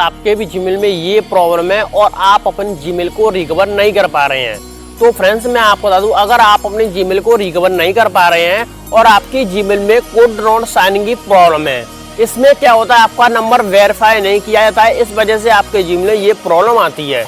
आपके भी जीमेल में ये प्रॉब्लम है और आप अपने जीमेल को रिकवर नहीं कर पा रहे हैं, तो फ्रेंड्स मैं आपको बता दूं, अगर आप अपने जीमेल को रिकवर नहीं कर पा रहे हैं और आपकी जीमेल में कोड नॉट साइनिंग की प्रॉब्लम है, इसमें क्या होता है, आपका नंबर वेरीफाई नहीं किया जाता है, इस वजह से आपके जीमेल में ये प्रॉब्लम आती है।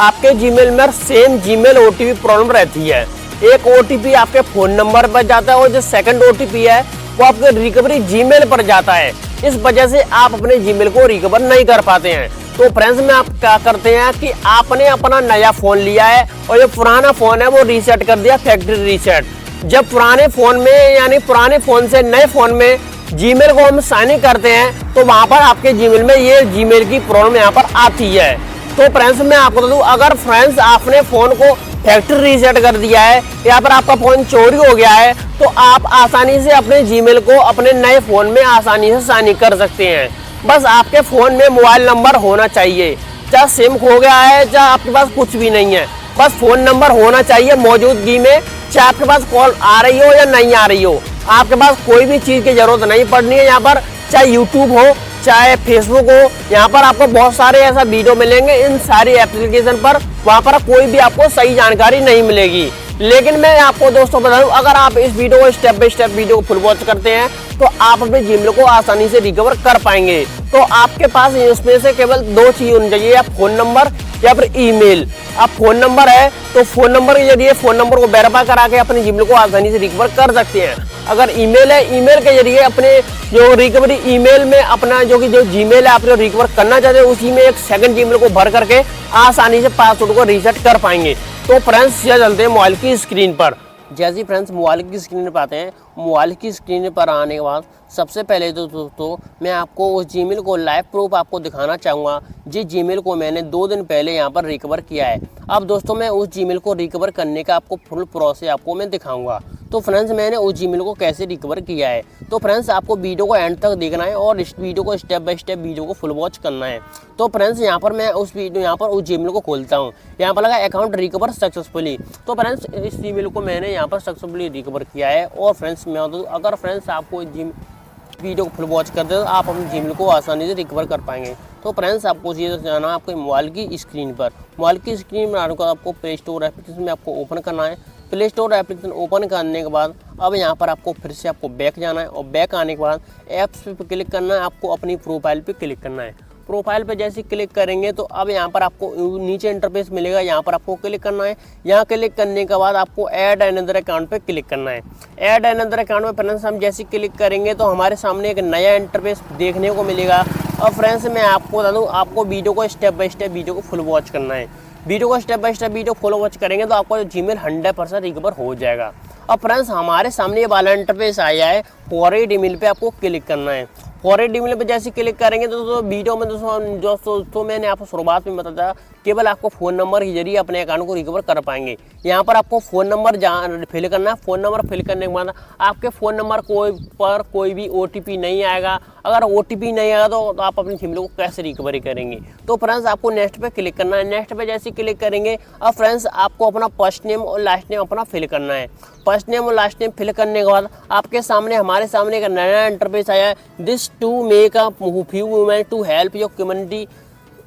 आपके जीमेल में सेम जीमेल ओटीपी प्रॉब्लम रहती है। एक ओटीपी आपके फोन नंबर पर जाता है और जो सेकंड ओटीपी है वो आपके रिकवरी जीमेल पर जाता है। इस वजह से आप अपने जीमेल को रिकवर नहीं कर पाते हैं। तो फ्रेंड्स में आप क्या करते हैं कि आपने अपना नया फोन लिया है और जो पुराना फोन है वो रीसेट कर दिया, फैक्ट्री रीसेट। जब पुराने फोन में यानी पुराने फोन से नए फोन में जीमेल को हम साइन इन करते हैं तो वहां पर आपके जीमेल में ये जीमेल की प्रॉब्लम यहाँ पर आती है। तो फ्रेंड्स मैं आपको बता दूं, अगर फ्रेंड्स आपने फोन को फैक्ट्री रीसेट कर दिया है या फिर आपका फोन चोरी हो गया है तो आप आसानी से अपने जीमेल को अपने नए फोन में आसानी से साइन इन कर सकते हैं। बस आपके फोन में मोबाइल नंबर होना चाहिए, चाहे सिम खो गया है चाहे आपके पास कुछ भी नहीं है, बस फोन नंबर होना चाहिए मौजूदगी में। चाहे आपके पास कॉल आ रही हो या नहीं आ रही हो, आपके पास कोई भी चीज की जरूरत नहीं पड़नी है। यहाँ पर चाहे यूट्यूब हो चाहे फेसबुक हो, यहाँ पर आपको बहुत सारे ऐसा वीडियो मिलेंगे इन सारी एप्लीकेशन पर, वहाँ पर कोई भी आपको सही जानकारी नहीं मिलेगी। लेकिन मैं आपको दोस्तों बता दूं, अगर आप इस वीडियो को स्टेप बाय स्टेप वीडियो को फुल वॉच करते हैं तो आप अपने जीमेल को आसानी से रिकवर कर पाएंगे। तो आपके पास इसमें से केवल दो चीज होनी चाहिए, या फोन नंबर या फिर ईमेल। अब फोन नंबर है तो फोन नंबर के जरिए फोन नंबर को वेरीफाई करा के अपने जीमेल को आसानी से रिकवर कर सकते हैं। अगर ईमेल है, ईमेल के जरिए अपने जो रिकवरी ईमेल में अपना जो जीमेल है आप जो रिकवर करना चाहते हैं उसी में एक सेकंड जीमेल को भर करके आसानी से पासवर्ड को रीसेट कर पाएंगे। तो फ्रेंड्स यह चलते हैं मोबाइल की स्क्रीन पर। जैसे ही फ्रेंड्स मोबाइल की स्क्रीन पर आते हैं, मोबाइल की स्क्रीन पर आने के बाद सबसे पहले तो दोस्तों मैं आपको उस जीमेल को लाइव प्रूफ आपको दिखाना चाहूँगा जिस जीमेल को मैंने 2 दिन पहले यहाँ पर रिकवर किया है। अब दोस्तों मैं उस जीमेल को रिकवर करने का आपको फुल प्रोसेस आपको मैं दिखाऊंगा। तो फ्रेंड्स मैंने उस जीमेल को कैसे रिकवर किया है, तो फ्रेंड्स आपको वीडियो को एंड तक देखना है और इस वीडियो को स्टेप बाय स्टेप वीडियो को फुल वॉच करना है। तो फ्रेंड्स यहाँ पर मैं उस जीमेल को खोलता हूँ, यहाँ पर लगा अकाउंट रिकवर सक्सेसफुली। तो फ्रेंड्स इस जीमेल को मैंने यहाँ पर सक्सेसफुली रिकवर किया है। और फ्रेंड्स मैं अगर फ्रेंड्स आपको वीडियो को फुल वॉच करते हो तो आप अपने जीमेल को आसानी से रिकवर कर पाएंगे। तो फ्रेंड्स आपको ये जाना है आपके मोबाइल की स्क्रीन पर। मोबाइल की स्क्रीन में आने को आपको प्ले स्टोर एप्लीकेशन में आपको ओपन करना है। प्ले स्टोर एप्लीकेशन ओपन करने के बाद अब यहाँ पर आपको फिर से आपको बैक जाना है और बैक आने के बाद ऐप्स पे क्लिक करना है, आपको अपनी प्रोफाइल पे क्लिक करना है। प्रोफाइल पे जैसे क्लिक करेंगे तो अब यहाँ पर आपको नीचे इंटरफेस मिलेगा, यहाँ पर आपको क्लिक करना है। यहाँ क्लिक करने के बाद आपको ऐड अनदर अकाउंट पे क्लिक करना है। ऐड अनदर अकाउंट में फ्रेंड्स हम जैसे क्लिक करेंगे तो हमारे सामने एक नया इंटरफेस देखने को मिलेगा। और फ्रेंड्स मैं आपको बता दूँ, आपको वीडियो को स्टेप बाय स्टेप वीडियो को फुल वॉच करना है। वीडियो को step by step video full watch करेंगे तो आपका जीमेल 100% रिकवर हो जाएगा। अब फ्रेंड्स हमारे सामने ये वाला इंटरफेस आया है, फॉरवर्ड ईमेल पे आपको क्लिक करना है। फॉरवर्ड ईमेल पे जैसे क्लिक करेंगे तो वीडियो में दोस्तों मैंने आपको शुरुआत में बताया केवल आपको फ़ोन नंबर के जरिए अपने अकाउंट को रिकवर कर पाएंगे। यहाँ पर आपको फ़ोन नंबर फिल करना है। फ़ोन नंबर फिल करने के बाद आपके फ़ोन नंबर कोई भी OTP नहीं आएगा। अगर OTP नहीं आएगा तो आप अपनी जीमेल को कैसे रिकवरी करेंगे। तो फ्रेंड्स आपको नेक्स्ट पे क्लिक करना है। नेक्स्ट पे जैसे क्लिक करेंगे अब फ्रेंड्स आपको अपना फर्स्ट नेम और लास्ट नेम अपना फिल करना है। फर्स्ट नेम और लास्ट नेम फिल करने के बाद आपके सामने हमारे सामने एक नया इंटरफेस आया है, this to make a few women to help your community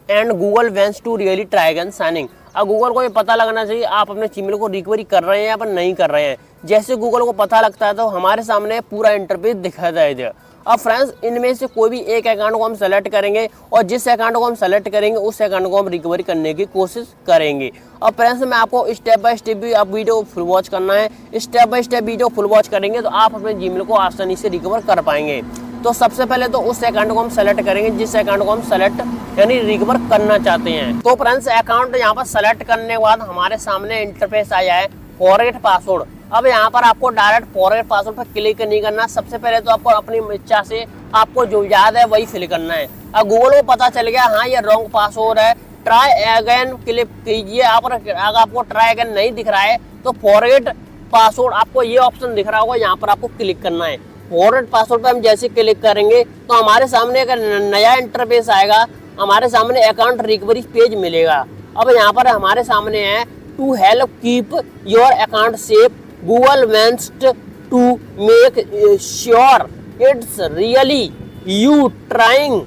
and Google wants to really try again signing. अब गूगल को ये पता लगना चाहिए आप अपने जीमेल को रिकवरी कर रहे हैं या फिर नहीं कर रहे हैं। जैसे गूगल को पता लगता है तो हमारे सामने पूरा इंटरफेस दिखा जाएगा। अब फ्रेंड्स इनमें से कोई भी एक अकाउंट को हम सेलेक्ट करेंगे और जिस अकाउंट को हम सेलेक्ट करेंगे उस अकाउंट को हम रिकवरी करने की कोशिश करेंगे। अब फ्रेंड्स मैं आपको स्टेप बाय स्टेप भी आप वीडियो फुल वॉच करना है। Step by step video full watch करेंगे तो आप अपने जीमेल को आसानी से रिकवर कर पाएंगे। तो सबसे पहले तो उस अकाउंट को हम सेलेक्ट करेंगे जिस अकाउंट को हम सेलेक्ट यानी रिकवर करना चाहते हैं। तो फ्रेंड्स अकाउंट यहाँ पर सेलेक्ट करने के बाद हमारे सामने इंटरफेस आया है फॉरगेट पासवर्ड। अब यहाँ पर आपको डायरेक्ट फॉरगेट पासवर्ड पर क्लिक नहीं करना। सबसे पहले तो आपको अपनी इच्छा से आपको जो याद है वही फिल करना है। अब गूगल को पता चल गया हाँ ये रॉन्ग पासवर्ड है, ट्राई अगेन क्लिक कीजिए। अगर आपको ट्राई अगेन नहीं दिख रहा है तो फॉरगेट पासवर्ड आपको ये ऑप्शन दिख रहा होगा, यहाँ पर आपको क्लिक करना है। फॉरगेट पासवर्ड पर हम जैसे क्लिक करेंगे तो हमारे सामने एक नया इंटरफेस आएगा, हमारे सामने अकाउंट रिकवरी पेज मिलेगा। अब यहाँ पर हमारे सामने है to help keep your account safe Google wants to make sure it's really you trying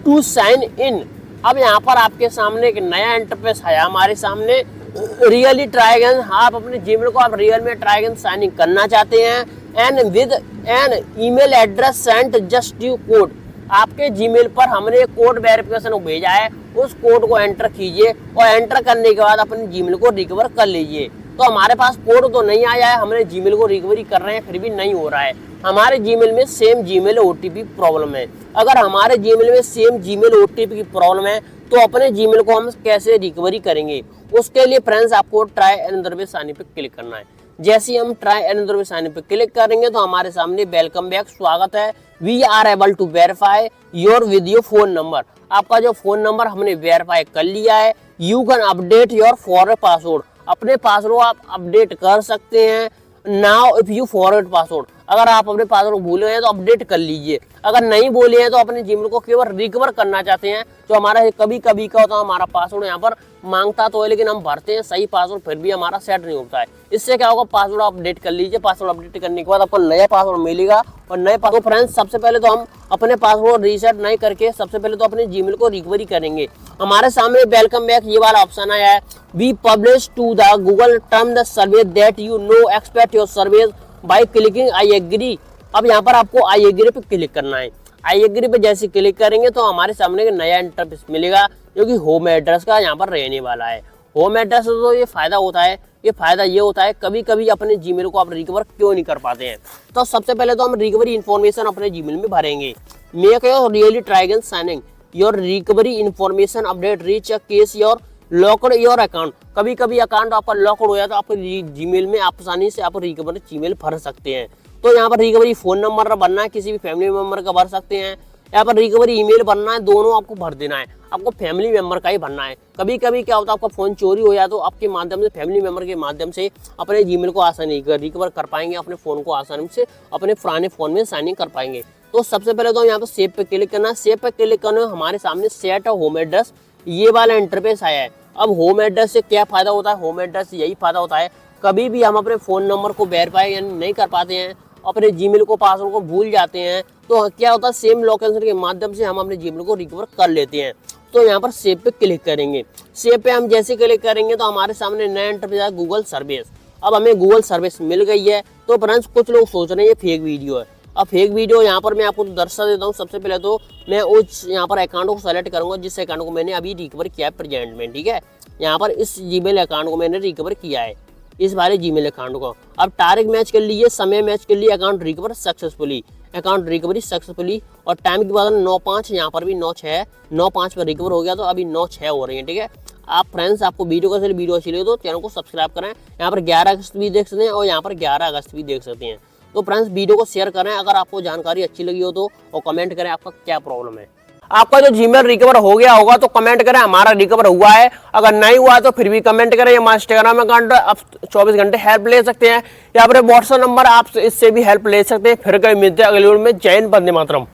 to sign in अब यहाँ पर आपके सामने एक नया इंटरफेस है हमारे सामने, रियली ट्राई अगेन। आप अपने जीमेल को आप रियल में ट्राई अगेन साइन इन करना चाहते हैं, and with an email address sent just you code. आपके जीमेल पर हमने एक कोड वेरिफिकेशन भेजा है, उस कोड को एंटर कीजिए और एंटर करने के बाद अपने जीमेल को रिकवर कर लीजिए। तो हमारे पास कोड तो नहीं आया है, हमने जीमेल को रिकवरी कर रहे हैं फिर भी नहीं हो रहा है। हमारे जीमेल में सेम जीमेल ओटीपी प्रॉब्लम है। अगर हमारे जीमेल में सेम जीमेल ओटीपी की प्रॉब्लम है तो अपने जीमेल को हम कैसे रिकवरी करेंगे? उसके लिए फ्रेंड्स आपको try another way sign in पे क्लिक करना है। जैसे ही हम try another way sign in पे क्लिक करेंगे तो हमारे सामने वेलकम बैक, स्वागत है, we are able to verify your with your phone number. आपका जो फोन नंबर हमने वेरीफाई कर लिया है। You can update your forward password, अपने पासवर्ड को आप अपडेट कर सकते हैं। Now if you forward password, अगर आप अपने पासवर्ड भूले हैं तो अपडेट कर लीजिए। अगर नहीं भूले हैं तो अपने जीमेल को केवल रिकवर करना चाहते हैं, तो हमारा कभी कभी क्या होता है, हमारा पासवर्ड यहाँ पर मांगता तो है लेकिन हम भरते हैं सही पासवर्ड फिर भी हमारा सेट नहीं होता है। इससे क्या होगा, पासवर्ड अपडेट कर लीजिए। पासवर्ड अपडेट करने के बाद आपको नया पासवर्ड मिलेगा और नए पासवर्ड। फ्रेंड्स सबसे पहले तो हम अपने पासवर्ड रीसेट नहीं करके सबसे पहले तो अपने जीमेल को रिकवरी करेंगे। हमारे सामने वेलकम बैक ये वाला ऑप्शन आया है, we publish to the Google term the service that you know expect your service by clicking I agree. अब यहाँ पर आपको आई एग्री पे क्लिक करना है। आई एग्री पे जैसे क्लिक करेंगे तो हमारे सामने एक नया इंटरफेस मिलेगा जो कि होम एड्रेस का यहाँ पर रहने वाला है। होम एड्रेस तो ये फायदा होता है, ये होता है कभी कभी अपने जीमेल को आप रिकवर क्यों नहीं कर पाते हैं। तो सबसे पहले तो हम रिकवरी इन्फॉर्मेशन अपने जीमेल में भरेंगे। Make your really try again signing your recovery information update reach case your locked your account. कभी कभी अकाउंट आपका लॉकड हो जाता है, आपको जीमेल में आसानी से आप रिकवरी जीमेल भर सकते हैं। तो यहाँ पर रिकवरी फोन नंबर भरना है, किसी भी फैमिली मेंबर का भर सकते हैं। यहाँ पर रिकवरी ईमेल भरना है, दोनों आपको भर देना है। आपको फैमिली मेंबर का ही भरना है। कभी कभी क्या होता है, आपका फोन चोरी हो जाए तो आपके माध्यम से फैमिली मेंबर के माध्यम से अपने जीमेल को आसानी रिकवर कर पाएंगे, अपने फोन को आसानी से अपने पुराने फोन में साइन इन कर पाएंगे। तो सबसे पहले तो यहाँ पर सेव पे क्लिक करना है। सेव पे क्लिक करने हमारे सामने सेट होम एड्रेस ये वाला इंटरफेस आया है। अब होम एड्रेस से क्या फायदा होता है, होम एड्रेस से यही फायदा होता है कभी भी हम अपने फोन नंबर को वेरीफाई यानी नहीं कर पाते हैं, अपने जीमेल को पासवर्ड को भूल जाते हैं, तो क्या होता है सेम लोकेशन के माध्यम से हम अपने जीमेल को रिकवर कर लेते हैं। तो यहाँ पर सेव पे क्लिक करेंगे। सेव पे हम जैसे क्लिक करेंगे तो हमारे सामने नया इंटरफेस है गूगल सर्विस। अब हमें गूगल सर्विस मिल गई है। तो फ्रेंड्स कुछ लोग सोच रहे हैं ये फेक वीडियो है। अब फेक वीडियो यहाँ पर मैं आपको दर्शा देता हूँ। सबसे पहले तो मैं उस यहाँ पर अकाउंट को सेलेक्ट करूंगा जिस अकाउंट को मैंने अभी रिकवर किया है प्रेजेंट में, ठीक है। यहाँ पर इस जीमेल अकाउंट को मैंने रिकवर किया है, इस वाले जीमेल अकाउंट को। अब तारीख मैच कर लीजिए, समय मैच कर लिए, account recover successfully, account recovery successfully. और टाइम के बाद 9/5, यहाँ पर भी 9/6, 9/5 पर रिकवर हो गया तो अभी 9/6 हो रही है, ठीक है। आप फ्रेंड्स आपको वीडियो अच्छी लगे तो चैनल को सब्सक्राइब करें। यहाँ पर 11 अगस्त भी देख सकते हैं और यहाँ पर 11 अगस्त भी देख सकते हैं। तो फ्रेंड्स वीडियो को शेयर करें अगर आपको जानकारी अच्छी लगी हो तो, और कमेंट करें आपका क्या प्रॉब्लम है। आपका जो जीमेल रिकवर हो गया होगा तो कमेंट करें हमारा रिकवर हुआ है, अगर नहीं हुआ तो फिर भी कमेंट करें। हमारा इंस्टाग्राम अकाउंट आप 24 घंटे हेल्प ले सकते हैं, या फिर व्हाट्सएप नंबर आप इससे भी हेल्प ले सकते हैं। फिर कहीं मिलते हैं अगले वीडियो में। जय हिंद, वंदे मातरम।